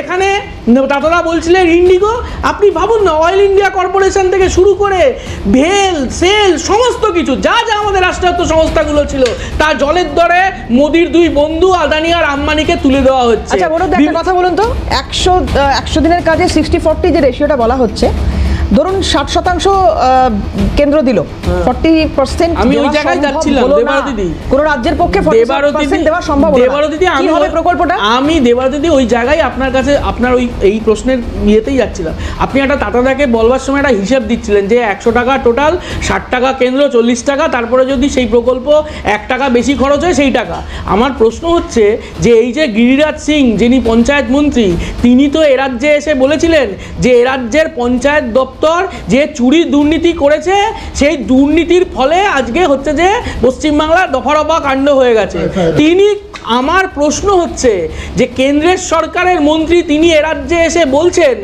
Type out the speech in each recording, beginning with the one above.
এখানে দাদারা বলছিলেন ইন্ডিগো, আপনি ভাবুন না, অয়েল ইন্ডিয়া কর্পোরেশন থেকে শুরু করে ভেল সেল সমস্ত কিছু যা যা আমাদের রাষ্ট্রায়ত্ত সংস্থাগুলো ছিল তা জলের দরে মোদির দুই বন্ধু আদানি আর আম্বানিকে তুলে দেওয়া হচ্ছে। আচ্ছা বলুন তো, একটা কথা বলুন তো, 100 দিনের কাজে 60-40 যে রেশিওটা বলা হচ্ছে, ধরুন 60% কেন্দ্র দিল, 40% আমি ওই জায়গায় যাচ্ছিলাম দেবারদিদি, কোন রাজ্যের পক্ষে 40% দেওয়া সম্ভব হলো না। দেবারদিদি কি হবে প্রকল্পটা? আমি দেবারদিদি ওই জায়গায় আপনার কাছে আপনার ওই এই প্রশ্নের ইয়েতেই যাচ্ছিলাম। আপনি একটা টাটাদাকে বলবার সময় একটা হিসেব দিচ্ছিলেন যে 100 টাকা টোটাল, 60 টাকা কেন্দ্র, 40 টাকা, তারপরে যদি সেই প্রকল্প 1 টাকা বেশি খরচ হয় সেই টাকা। আমার প্রশ্ন হচ্ছে যে এই যে গিরিরাজ সিং যিনি পঞ্চায়েত মন্ত্রী, তিনি তো এ রাজ্যে এসে বলেছিলেন যে এ রাজ্যের পঞ্চায়েত দপ্তর যে চুরি দুর্নীতি করেছে, সেই দুর্নীতির ফলে আজকে হচ্ছে যে পশ্চিমবাংলার দফা রফা কাণ্ড হয়ে গেছে। তিনি, আমার প্রশ্ন হচ্ছে যে কেন্দ্রের সরকারের মন্ত্রী তিনি এ রাজ্যে এসে বলছেন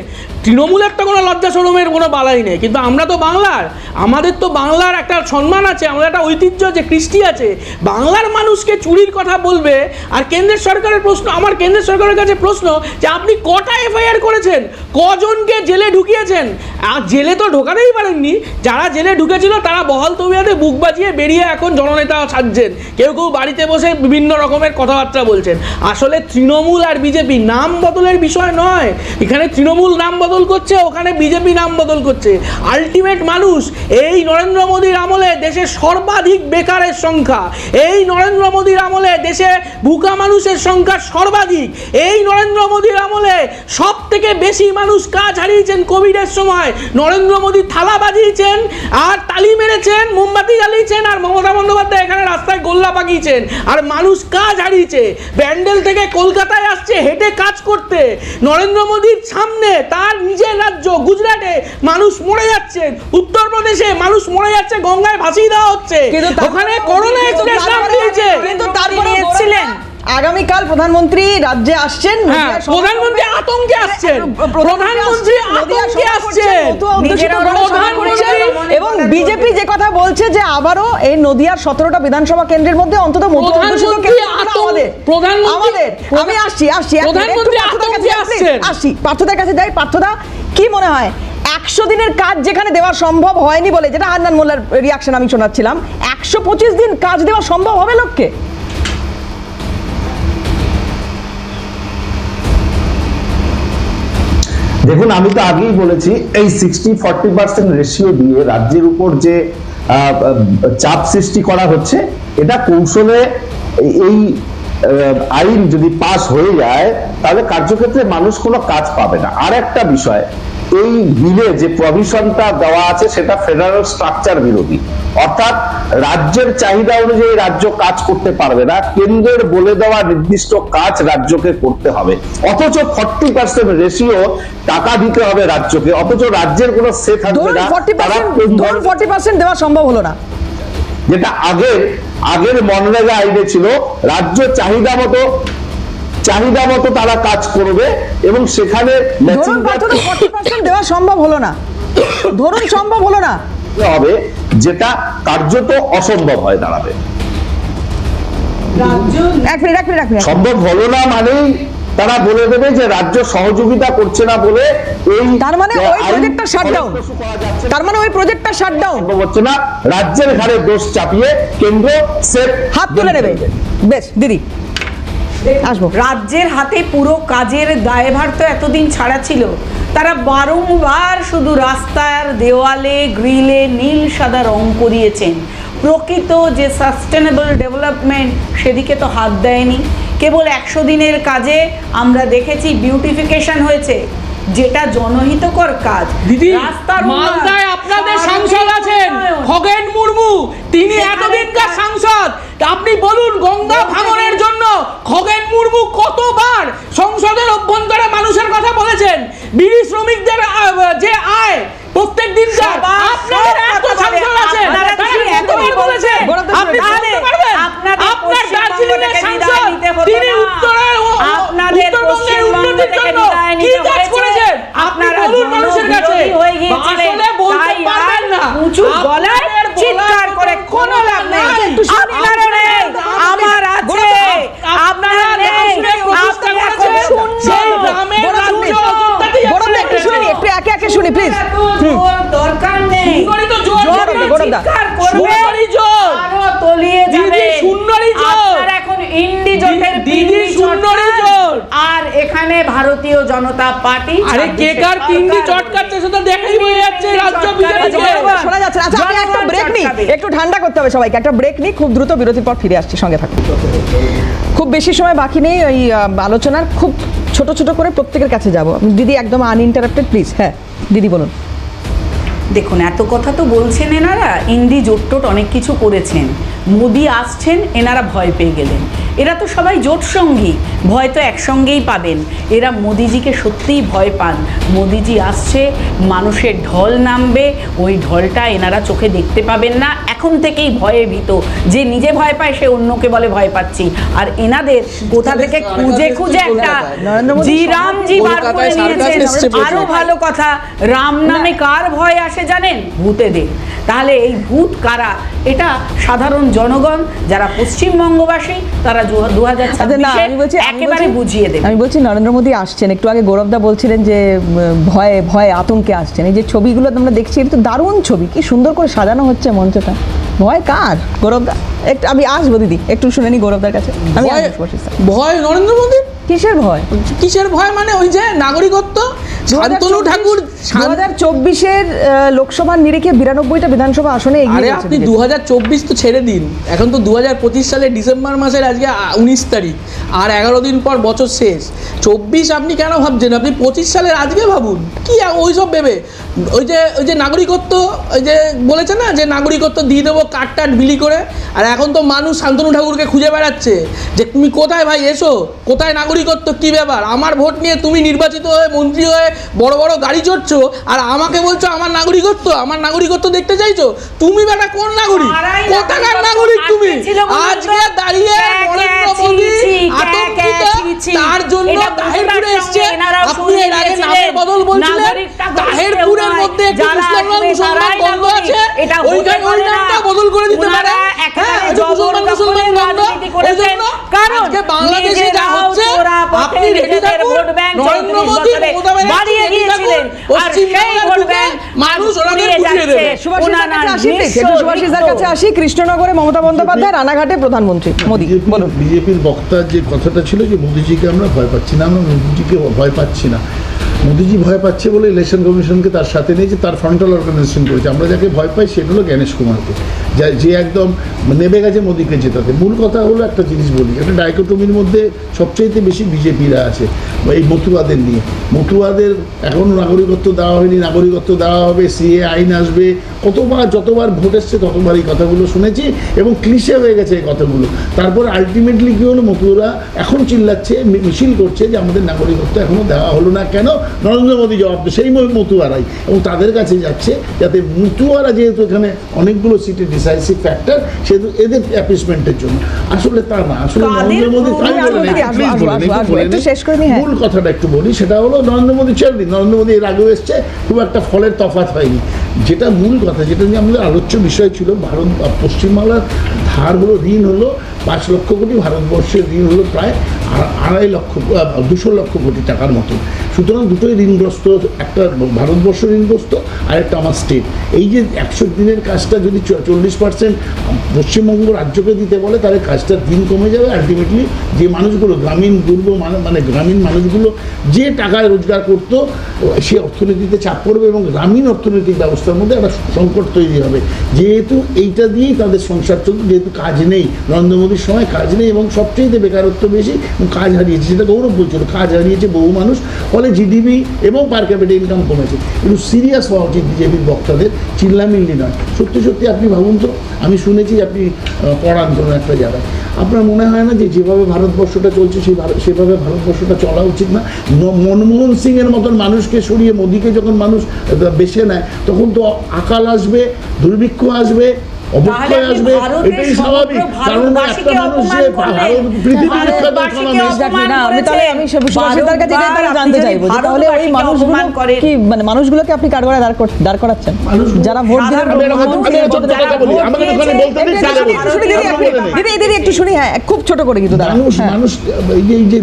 তৃণমূলের তো কোনো লজ্জা শরমের কোনো বালাই নেই, কিন্তু আমরা তো বাংলার, আমাদের তো বাংলার একটা সম্মান আছে, আমাদের একটা ঐতিহ্য আছে, কৃষ্টি আছে। বাংলার মানুষকে চুরির কথা বলবে আর কেন্দ্রের সরকারের প্রশ্ন, আমার কেন্দ্রের সরকারের কাছে প্রশ্ন যে আপনি কটা এফআইআর করেছেন, কজনকে জেলে ঢুকিয়েছেন? আর জেলে তো ঢোকাতেই পারেননি, যারা জেলে ঢুকেছিল তারা বহাল তবিয়াতে বুক বাজিয়ে বেরিয়ে এখন জননেতা সাজছেন, কেউ কেউ বাড়িতে বসে বিভিন্ন রকমের কথাবার্তা বলছেন। আসলে তৃণমূল আর বিজেপি নাম বদলের বিষয় নয়, এখানে তৃণমূল নাম বদল করছে, ওখানে বিজেপি নাম বদল করছে। আলটিমেট মানুষ, এই নরেন্দ্র মোদীর আমলে দেশে সর্বাধিক বেকারের সংখ্যা, এই নরেন্দ্র মোদীর আমলে দেশে ভুকা মানুষের সংখ্যা সর্বাধিক, এই নরেন্দ্র মোদীর আমলে সব থেকে বেশি মানুষ কাজ হারিয়েছেন কোভিডের সময়। নরেন্দ্র মোদী থালা বাজিয়েছেন আর তালি মেরেছেন, মোমবাতি জ্বালিয়েছেন, আর মমতা বন্দ্যোপাধ্যায় এখানে রাস্তায় গোল্লা পাকিয়েছেন, আর মানুষ কাজ হারিয়েছে। ব্যান্ডেল থেকে কলকাতায় আসছে হেঁটে কাজ করতে। নরেন্দ্র মোদীর সামনে তার নিজের রাজ্য গুজরাটে মানুষ মরে যাচ্ছে, উত্তরপ্রদেশে মানুষ মরে যাচ্ছে, গঙ্গায় ভাসিয়ে দেওয়া হচ্ছে, ওখানে করোনা এক্সপ্রেস নাম দিয়েছে। কিন্তু তারপরে এসেছিলেন আগামীকাল প্রধানমন্ত্রী রাজ্যে আসছেন, প্রধানমন্ত্রী আতঙ্কে আসছেন, প্রধানমন্ত্রী আতঙ্কে আসছেন, এবং বিজেপি যে কথা বলছে যে আবারও এই নদিয়ার 17টা বিধানসভা কেন্দ্রের মধ্যে অন্তত আমি আসছি পার্থদার কাছে যাই। পার্থদা, কি মনে হয় 100 দিনের কাজ যেখানে দেওয়া সম্ভব হয়নি বলে, যেটা হান্নান মোল্লার রিয়াকশন আমি শোনাচ্ছিলাম, 125 দিন কাজ দেওয়া সম্ভব হবে লোককে? দেখুন, আমি তো আগেই বলেছি এই 60-40% রেশিও দিয়ে রাজ্যের উপর যে চাপ সৃষ্টি করা হচ্ছে, এটা কৌশলে এই আইন যদি পাস হয়ে যায় তাহলে কার্যক্ষেত্রে মানুষ কোনো কাজ পাবে না। আর একটা বিষয়, এই বিলে যে প্রভিশনটা দেওয়া আছে সেটা ফেডারেল স্ট্রাকচার বিরোধী, অর্থাৎ রাজ্যের চাহিদা অনুযায়ী রাজ্য কাজ করতে পারবে না, কেন্দ্রের বলে দেওয়া নির্দিষ্ট কাজ রাজ্যকে করতে হবে, অথচ 40% রেশিও টাকা দিতে হবে রাজ্যকে, অথচ রাজ্যের কোনো সে থাকবে না। 40% দেওয়া সম্ভব হলো না, যেটা আগের মনরেগা আইনে ছিল, রাজ্য চাহিদা মতো তারা কাজ করবে এবং সেখানে 40% দেওয়া সম্ভব হলো না, ধরুন সম্ভব হলো না হবে, যেটা কার্যত অসম্ভব হয়ে দাঁড়াবে। সম্ভব হলো না মানেই তারা বলে দেবে যে রাজ্য সহযোগিতা করছে না বলে, এই তার মানে ওই প্রজেক্টটা শাটডাউন, তার মানে ওই প্রজেক্টটা শাটডাউন হচ্ছে না, রাজ্যের ঘাড়ে দোষ চাপিয়ে কেন্দ্র সেফ হাত তুলে নেবে। বেশ দিদি আসবো। রাজ্যের হাতে পুরো কাজের দায়ভার তো এতদিন ছাড়া ছিল, তারা বারংবার শুধু রাস্তার দেওয়ালে গ্রিলে নীল সাদা রং করিয়েছেন, প্রকৃত যে সাস্টেনেবল ডেভেলপমেন্ট সেদিকে তো হাত দেয়নি। কেবল 100 দিনের কাজে আমরা দেখেছি বিউটিফিকেশন হয়েছে, যেটা জনহিতকর কাজ। দিদি, মালদায় আপনাদের সাংসদ আছেন খগেন মুর্মু, তিনি এতদিনকার সাংসদ। আপনি বলুন, গঙ্গা ভাঙনের জন্য খগেন মুর্মু কতবার সংসদের অভ্যন্তরে মানুষের কথা বলেছেন, বিড়ি শ্রমিকদের যে আয় প্রত্যেক দিন আপনাদের এত সাংসদ আছেন, এতবার বলেছেন, আপনি বলতে পারবেন আপনার দার্জিলিংয়ের সাংসদ তিনি উত্তরবঙ্গের উন্নতির জন্য কি কাজ করেছেন? আপনারা বলুন মানুষের কাছে, আসলে বলতে পারবেন না, উঁচু গলায় চিৎকার করে কোনো লাভ নেই। আপনারা নেই, আমার আছে, আপনারা নেই, আপনি এখন শূন্য। আপনি প্লিজ দরকার নেই, সুন্দরী তো জোর জোর যাবে। হবে, গৌরব দা। চিৎকার করবে, সুন্দরী জোর। আরো তলিয়ে দিদি যাবে। সুন্দরী জোর। আপনার এখন ইন্ডি জোটের দিদি পিন্ডি সুন্দরী চটকান, জোর। আর এখানে ভারতীয় জনতা পার্টি আরে কে কার পিন্ডি চটকাচ্ছে সেটা দেখেই বোঝা যাচ্ছে রাজ্য বিজেপিকে। শোনা যাচ্ছে না। আচ্ছা আমি একটা ব্রেক নিই, একটু ঠান্ডা করতে হবে সবাইকে, একটা ব্রেক নিই, খুব দ্রুত বিরতির পর ফিরে আসছি, সঙ্গে থাকুন। খুব বেশি সময় বাকি নেই ওই আলোচনার, খুব ছোট ছোট করে প্রত্যেকের কাছে যাব। দিদি একদম আনইন্টারাপ্টেড প্লিজ। হ্যাঁ দিদি বলুন। দেখুন, এত কথা তো বলছেন এনারা, ইন্ডি জোট টোট অনেক কিছু করেছেন, মোদি আসছেন এনারা ভয় পেয়ে গেলেন। এরা তো সবাই জোট সঙ্গী, ভয় তো একসঙ্গেই পাবেন। এরা মোদিজিকে সত্যিই ভয় পান। মোদিজি আসছে, মানুষের ঢল নামবে, ওই ঢলটা এনারা চোখে দেখতে পাবেন না, এখন থেকেই ভয়ে ভীত। যে নিজে ভয় পায় সে অন্যকে বলে ভয় পাচ্ছি। আর এনাদের কোথা থেকে খুঁজে খুঁজে একটা জি রামজি বার করে নিয়েছেন। আরো ভালো কথা, রাম নামে কার ভয় আসে জানেন? ভূতেদের। তাহলে এই ভূত কারা? এটা সাধারণ জনগণ যারা পশ্চিমবঙ্গবাসী, তারা 2026 একেবারে বুঝিয়ে দেবে। আমি বলছি নরেন্দ্র মোদী আসছেন, একটু আগে গৌরবদা বলছিলেন যে ভয়ে ভয়ে আতঙ্কে আসছেন। এই যে ছবিগুলো আমরা দেখছি, এটা তো দারুণ ছবি, কি সুন্দর করে সাজানো হচ্ছে মঞ্চটা। ভয় কার গৌরবদা? একটু আমি আসবো দিদি, একটু শুনে নি গৌরবদার কাছে। আমি আসবো। ভয় নরেন্দ্র মোদী? কিসের ভয়? কিসের ভয় মানে ওই যে নাগরিকত্ব, শান্তনু ঠাকুর 2024-এর লোকসভার নিরিখে 92টা বিধানসভা আসনে এগিয়ে আরে গেছে আপনি BJP। 2024 তো ছেড়ে দিন, এখন তো 2025 সালের ডিসেম্বর মাসের আজকে 19 তারিখ, আর 11 দিন পর বছর শেষ। 24 আপনি কেন ভাবছেন? আপনি 25 সালের আজকে ভাবুন। কি ওই সব ভেবে ওই যে নাগরিকত্ব, ওই যে বলেছে না যে নাগরিকত্ব দিয়ে দেবো কার্ড টার্ড বিলি করে, আর এখন তো মানুষ শান্তনু ঠাকুরকে খুঁজে বেড়াচ্ছে যে তুমি কোথায় ভাই, এসো কোথায় নাগরিকত্ব, কি ব্যাপার? আমার ভোট নিয়ে তুমি নির্বাচিত হয়ে মন্ত্রী হয়ে বড় বড় গাড়ি চড়ছো, আর আমাকে বলছো আমার নাগরিকত্ব দেখতে চাইছো? তুমি বেটা কোন নাগরিক? কোথাকার নাগরিক তুমি? আজকে দাঁড়িয়ে নরেন্দ্র মোদী আতঙ্কিত, তার জন্য তাহেরপুরে এসছে। আপনি এর আগে নামের বদল বলছিলেন, তাহেরপুরের মধ্যে একটু মুসলমান গন্ধ আছে, ওইখানে ওই নামটা বদল করে দিতে পারে। হ্যাঁ, মুসলমান গন্ধ, ওই জন্য আজকে বাংলাদেশে যা হচ্ছে আপনি রেডি থাকুন। নরেন্দ্র মোদী বাড়িয়ে দিয়েছিলেন, আর সেই ভোট ব্যাংক মানুষ ওনাদের বুঝিয়ে দেবে। সুভাষিসদার কাছে আসি। কৃষ্ণনগরে মমতা বন্দ্যোপাধ্যায়, রানাঘাটে প্রধানমন্ত্রী মোদী। বলুন। বিজেপির বক্তার যে কথাটা ছিল যে মোদিজিকে আমরা ভয় পাচ্ছি না, আমরা মোদিজিকে ভয় পাচ্ছি না। মোদিজি ভয় পাচ্ছে বলে ইলেকশন কমিশনকে তার সাথে নিয়েছে, তার ফ্রন্টাল অর্গানাইজেশন করেছে। আমরা যাকে ভয় পাই সেটা হলো জ্ঞানেশ কুমারকে, যে একদম নেমে গেছে মোদিকে জেতাতে। মূল কথা হলো একটা জিনিস বলি, একটা ডাইকোটমির মধ্যে সবচেয়ে বেশি বিজেপিরা আছে এই মতুয়াদের নিয়ে। মতুয়াদের এখনও নাগরিকত্ব দেওয়া হয়নি, নাগরিকত্ব দেওয়া হবে, সিএ আইন আসবে, যতবার ভোট এসছে ততবার এই কথাগুলো শুনেছি এবং ক্লিশে হয়ে গেছে এই কথাগুলো। তারপর আলটিমেটলি কী হলো, মতুয়ারা এখন চিল্লাচ্ছে, মিছিল করছে যে আমাদের নাগরিকত্ব এখনও দেওয়া হলো না কেন? নরেন্দ্র মোদী জবাব দেয় সেই মতুয়ারাই, এবং তাদের কাছে যাচ্ছে যাতে মতুয়ারা, যেহেতু এখানে অনেকগুলো সিটে ডিসাইসিভ ফ্যাক্টর, সেহেতু এদের অ্যাপিসমেন্টের জন্য। আসলে তা না, আসলে নরেন্দ্র মোদী মূল কথাটা একটু বলি, সেটা হলো নরেন্দ্র মোদী ছেড়ে দিন, নরেন্দ্র মোদী এর আগেও এসছে, খুব একটা ফলের তফাৎ হয়নি। যেটা মূল কথা, যেটা নিয়ে আমাদের আলোচ্য বিষয় ছিল, পশ্চিমবাংলার ধার হলো, ঋণ হলো 5 লক্ষ কোটি, ভারতবর্ষের ঋণ হলো প্রায় 200 লক্ষ কোটি টাকার মতো। সুতরাং দুটোই ঋণগ্রস্ত, একটা ভারতবর্ষ ঋণগ্রস্ত, আর একটা আমার স্টেট। এই যে 100 দিনের কাজটা যদি 40% পশ্চিমবঙ্গ রাজ্যকে দিতে বলে, তাহলে কাজটার দিন কমে যাবে। আলটিমেটলি যে মানুষগুলো গ্রামীণ মানে গ্রামীণ মানুষগুলো যে টাকায় রোজগার করতো, সে অর্থনীতিতে চাপ পড়বে এবং গ্রামীণ অর্থনৈতিক ব্যবস্থার মধ্যে একটা সংকট তৈরি হবে। যেহেতু এইটা দিয়েই তাদের সংসার চলছে, যেহেতু কাজ নেই, নরেন্দ্র মোদীর সময় কাজ নেই এবং সবচেয়ে বেকারত্ব বেশি, কাজ হারিয়েছে, যেটা গৌরব বলছিল, কাজ হারিয়েছে বহু মানুষ, ফলে জিডিপি এবং পার ক্যাপিটা ইনকাম কমেছে। একটু সিরিয়াস হওয়া উচিত বিজেপির বক্তাদের, চিল্লামিল্লি নয়। সত্যি সত্যি আপনি ভাবুন তো, আমি শুনেছি আপনি পড়ান কোনো একটা জায়গায়, আপনার মনে হয় না যে যেভাবে ভারতবর্ষটা চলছে সেভাবে ভারতবর্ষটা চলা উচিত না? মনমোহন সিংয়ের মতন মানুষকে সরিয়ে মোদিকে যখন মানুষ বেছে নেয়, তখন তো আকাল আসবে, দুর্ভিক্ষ আসবে, অবক্ষয় আসবে, এটাই স্বাভাবিক। কারণ একটা মানুষ যে পৃথিবীর আমি সুভাষিতার কাছে এটাই জানতে চাইবো যে তাহলে ওই মানুষগুলো কি মানে মানুষগুলোকে আপনি কাঠগড়ায় দাঁড় করাচ্ছেন যারা ভোট দিদি একটু শুনি। হ্যাঁ, খুব ছোট করে কিন্তু মানুষ এই যে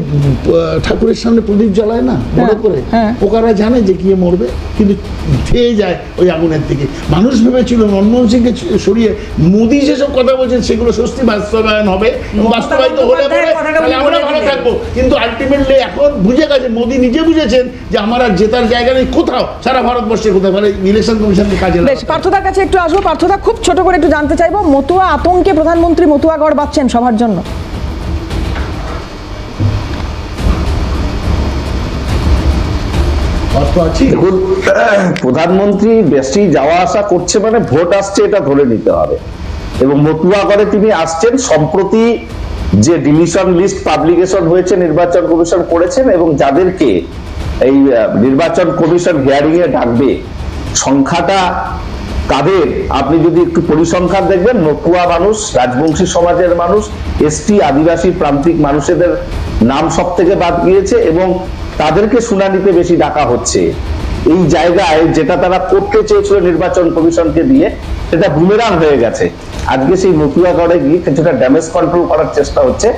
ঠাকুরের সামনে প্রদীপ জ্বালায় না বড় করে, পোকারা জানে যে গিয়ে মরবে, কিন্তু খেয়ে যায় ওই আগুনের দিকে। মানুষ ভেবেছিল মনমোহন সিংকে সরিয়ে মোদী যেসব কথা বলছেন সেগুলো সত্যি বাস্তবায়ন হবে, বাস্তবায়িত হলে আমরা ভালো থাকবো। কিন্তু আলটিমেটলি এখন বুঝে গেছে, মোদী নিজে বুঝেছেন যে আমার আর জেতার জায়গা নেই কোথাও, সারা ভারতবর্ষে কোথাও। মানে ইলেকশন কমিশনকে কাজে বেশ, পার্থদার কাছে একটু আসবো। পার্থদা, খুব ছোট করে একটু জানতে চাইবো, মতুয়া আতঙ্কে প্রধানমন্ত্রী মতুয়া গড় বাঁচছেন সবার জন্য। দেখুন, প্রধানমন্ত্রী বেশি যাওয়া আসা করছে মানে ভোট আসছে এটা ধরে নিতে হবে, এবং মতুয়া করে তিনি আসছেন। সম্প্রতি যে ডিমিশন লিস্ট পাবলিকেশন হয়েছে নির্বাচন কমিশন করেছেন, এবং যাদেরকে এই নির্বাচন কমিশন হিয়ারিং এ ডাকবে সংখ্যাটা কাদের আপনি যদি একটু পরিসংখ্যান দেখবেন, মতুয়া মানুষ, রাজবংশী সমাজের মানুষ, এসটি, আদিবাসী, প্রান্তিক মানুষদের নাম সব থেকে বাদ গিয়েছে, এবং তাদেরকে শুনানিতে বেশি ডাকা হচ্ছে। এই জায়গায় যেটা তারা করতে চেয়েছিল নির্বাচন কমিশনকে দিয়ে, সেটা বুমেরাং হয়ে গেছে। আজকে সেই মতুয়াগড়ে গিয়ে কিছুটা ড্যামেজ কন্ট্রোল করার চেষ্টা হচ্ছে।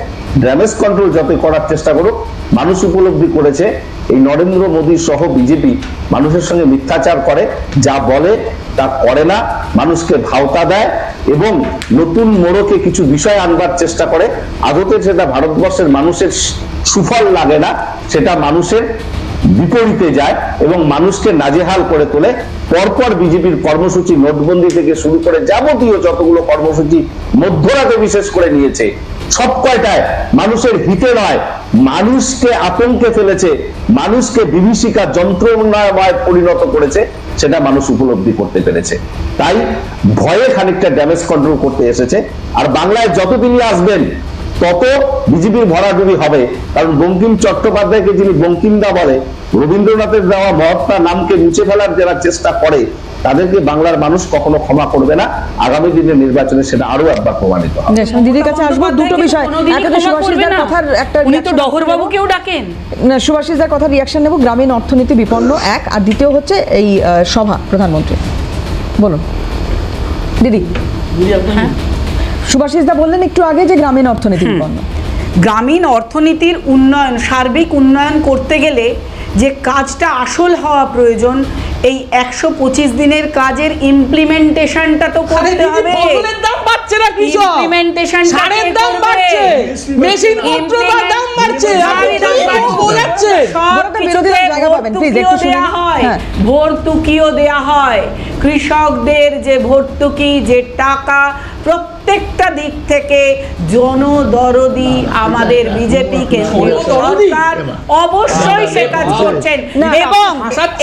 ড্যামেজ কন্ট্রোল যতই করার চেষ্টা করুক, মানুষ উপলব্ধি করেছে এই নরেন্দ্র মোদী সহ বিজেপি মানুষের সঙ্গে মিথ্যাচার করে, যা বলে তা করে না, মানুষকে ভাওতা দেয় এবং নতুন মোড়কে কিছু বিষয় আনবার চেষ্টা করে। আদতে সেটা ভারতবর্ষের মানুষের সুফল লাগে না, সেটা মানুষের বিপরীতে যায় এবং মানুষকে নাজেহাল করে তোলে। পরপর বিজেপির কর্মসূচি, নোটবন্দি থেকে শুরু করে যাবতীয় যতগুলো কর্মসূচি মধ্যরাতে বিশেষ করে নিয়েছে, সব কয়টায় মানুষের হিতে নয়, মানুষকে আতঙ্কে ফেলেছে, মানুষকে বিভীষিকা যন্ত্রণায় পরিণত করেছে, সেটা মানুষ উপলব্ধি করতে পেরেছে। তাই ভয়ে খানিকটা ড্যামেজ কন্ট্রোল করতে এসেছে। আর বাংলায় যতদিনই আসবেন তত বিজেপির ভরাডুবি হবে, কারণ বঙ্কিম চট্টোপাধ্যায়কে যিনি বঙ্কিমদা বলে, রবীন্দ্রনাথের দেওয়া মহাত্মা নামকে মুছে ফেলার যারা চেষ্টা করে, তাদেরকে বাংলার মানুষ কখনো ক্ষমা করবে না। আগামী দিনের নির্বাচনে সেটা আরো একবার প্রমাণিত হবে। দিদির কাছে আসবো, দুটো বিষয়। সুভাষিসদার কথার একটা, উনি তো ডহরবাবুকেও ডাকেন। সুভাষিসদার কথার রিয়াকশন নেব। গ্রামীণ অর্থনীতি বিপন্ন এক, আর দ্বিতীয় হচ্ছে এই সভা প্রধানমন্ত্রী। বলুন দিদি। হ্যাঁ, সুভাষিসদা বললেন একটু আগে যে গ্রামীণ অর্থনীতি বিপন্ন। গ্রামীণ অর্থনীতির উন্নয়ন, সার্বিক উন্নয়ন করতে গেলে যে কাজটা আসল হওয়া প্রয়োজন, এই 125 দিনের কাজের ইমপ্লিমেন্টেশনটা তো করতে হবে। ভর্তুকিও দেয়া হয়, কৃষকদের যে ভর্তুকি, যে টাকা, প্রত্যেকটা দিক থেকে জনদরদি আমাদের বিজেপি কেন্দ্রীয় সরকার অবশ্যই সে কাজ করছেন, এবং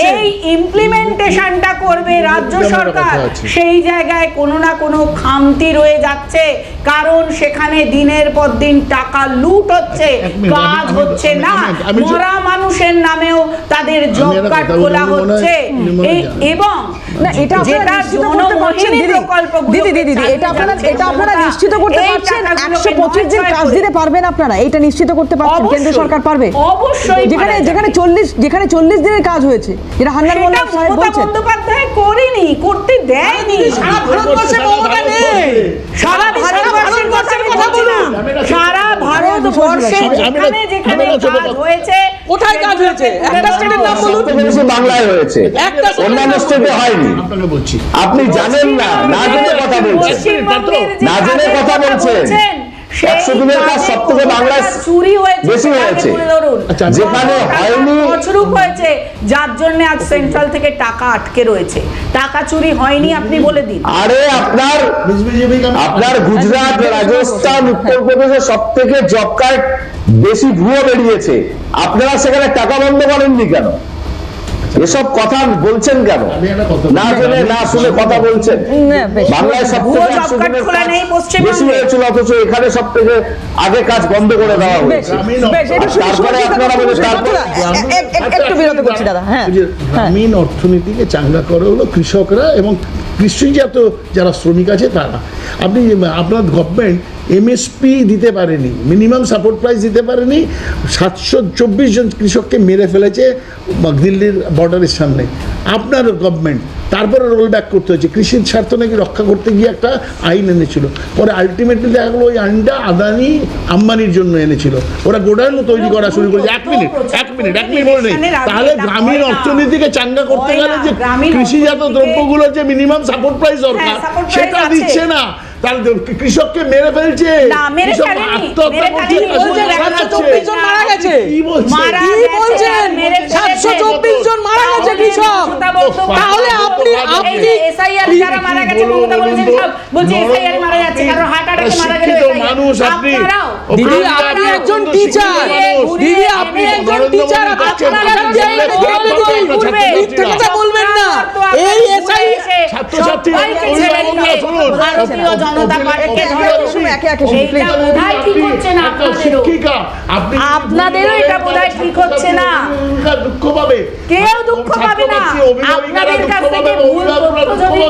এই ইমপ্লিমেন্টেশনটা করবে রাজ্য সরকার। সেই জায়গায় কোনো না কোনো খামতি রয়ে যাচ্ছে, কারণ সেখানে দিনের পর দিন টাকা লুট হচ্ছে, কাজ হচ্ছে না, মরা মানুষের নামেও তাদের জব কার্ড খোলা হচ্ছে। এবং এটা যেটা জনমোহিনী প্রকল্পগুলো, এটা আপনারা নিশ্চিত করতে পারছেন 125 দিন কাজ দিতে পারবেন আপনারা? এটা নিশ্চিত করতে পারছেন কেন্দ্র সরকার পারবে? অবশ্যই। যেখানে 40 দিনের কাজ হয়েছে, যেটা হান্নান মোল্লা সাহেব বলছেন, বন্দ্যোপাধ্যায় করেনি, করতে দেয়নি। সারা ভারতবর্ষে মমতা নেই। সারা ভারতবর্ষের কথা বলুন, সারা ভারতবর্ষে যেখানে যেখানে কাজ হয়েছে, কোথায় কাজ হয়েছে? একটা স্টেটের নাম বলুন। বেশি বাংলায় হয়েছে, অন্যান্য স্টেটে হয়নি। আপনাকে বলছি, আপনি জানেন না, না জেনে কথা বলছেন, না জেনে কথা বলছেন। 100 দিনের কাজ সব থেকে বাংলায় চুরি হয়েছে, বেশি হয়েছে, যেখানে হয়নি অচুরুপ হয়েছে, যার জন্য আজ সেন্ট্রাল থেকে টাকা আটকে রয়েছে। টাকা চুরি হয়নি আপনি বলে দিন। আরে আপনার গুজরাট, রাজস্থান, উত্তরপ্রদেশে সব থেকে জব কার্ড বেশি ভুয়ো বেরিয়েছে, আপনারা সেখানে টাকা বন্ধ করেননি কেন? এসব কথা বলছেন কেন? না জেনে না শুনে কথা বলছেন। বাংলায় সব থেকে বেশি হয়েছিল, অথচ এখানে সব থেকে আগে কাজ বন্ধ করে দেওয়া হয়েছে। তারপরে আপনারা বলে বিরত করছি দাদা, হ্যাঁ ওই যে গ্রামীণ অর্থনীতিকে চাঙ্গা করে হলো কৃষকরা এবং কৃষিজাত যারা শ্রমিক আছে তারা। আপনি আপনার গভর্নমেন্ট এমএসপি দিতে পারেনি, মিনিমাম সাপোর্ট প্রাইস দিতে পারেনি, 724 জন কৃষককে মেরে ফেলেছে দিল্লির বর্ডারের সামনে আপনার গভর্নমেন্ট। তারপরে রোল ব্যাক করতে হয়েছে, কৃষির স্বার্থ নাকি রক্ষা করতে গিয়ে একটা আইন এনেছিল, পরে আলটিমেটলি দেখা গেলো ওই আইনটা আদানি আম্বানির জন্য এনেছিল, ওরা গোডাউনও তৈরি করা শুরু করেছে। এক মিনিট বলে নেই, তাহলে গ্রামীণ অর্থনীতিকে চাঙ্গা করতে গেলে যে কৃষিজাত দ্রব্যগুলোর যে মিনিমাম সাপোর্ট প্রাইস দরকার সেটা দিচ্ছে না, তাহলে কৃষককে মেরে ফেলছে, কৃষক আত্মহত্যা করছে, মারা গেছে। কি বলছে? কি বলছেন? 724 জন মারা গেছে কৃষক। তাহলে আপনি এসআইআর যারা মারা গেছে মমতা বলেছেন সব বলছে এসআইআর মারা যাচ্ছে, কারণ হার্ট অ্যাটাকে মারা গেছে মানুষ। আপনি দিদি আপনি একজন টিচার, দিদি আপনি একজন টিচার, কথা বলবেন না। এই এসআই ছাত্রছাত্রী ভারতীয় জনতা পার্টিকে ঠিক হচ্ছে না, আপনাদেরও এটা বোধহয় ঠিক হচ্ছে না। দুঃখ পাবে, কেউ দুঃখ পাবে না, আপনাদের কাছ থেকে ভুল তথ্য যদি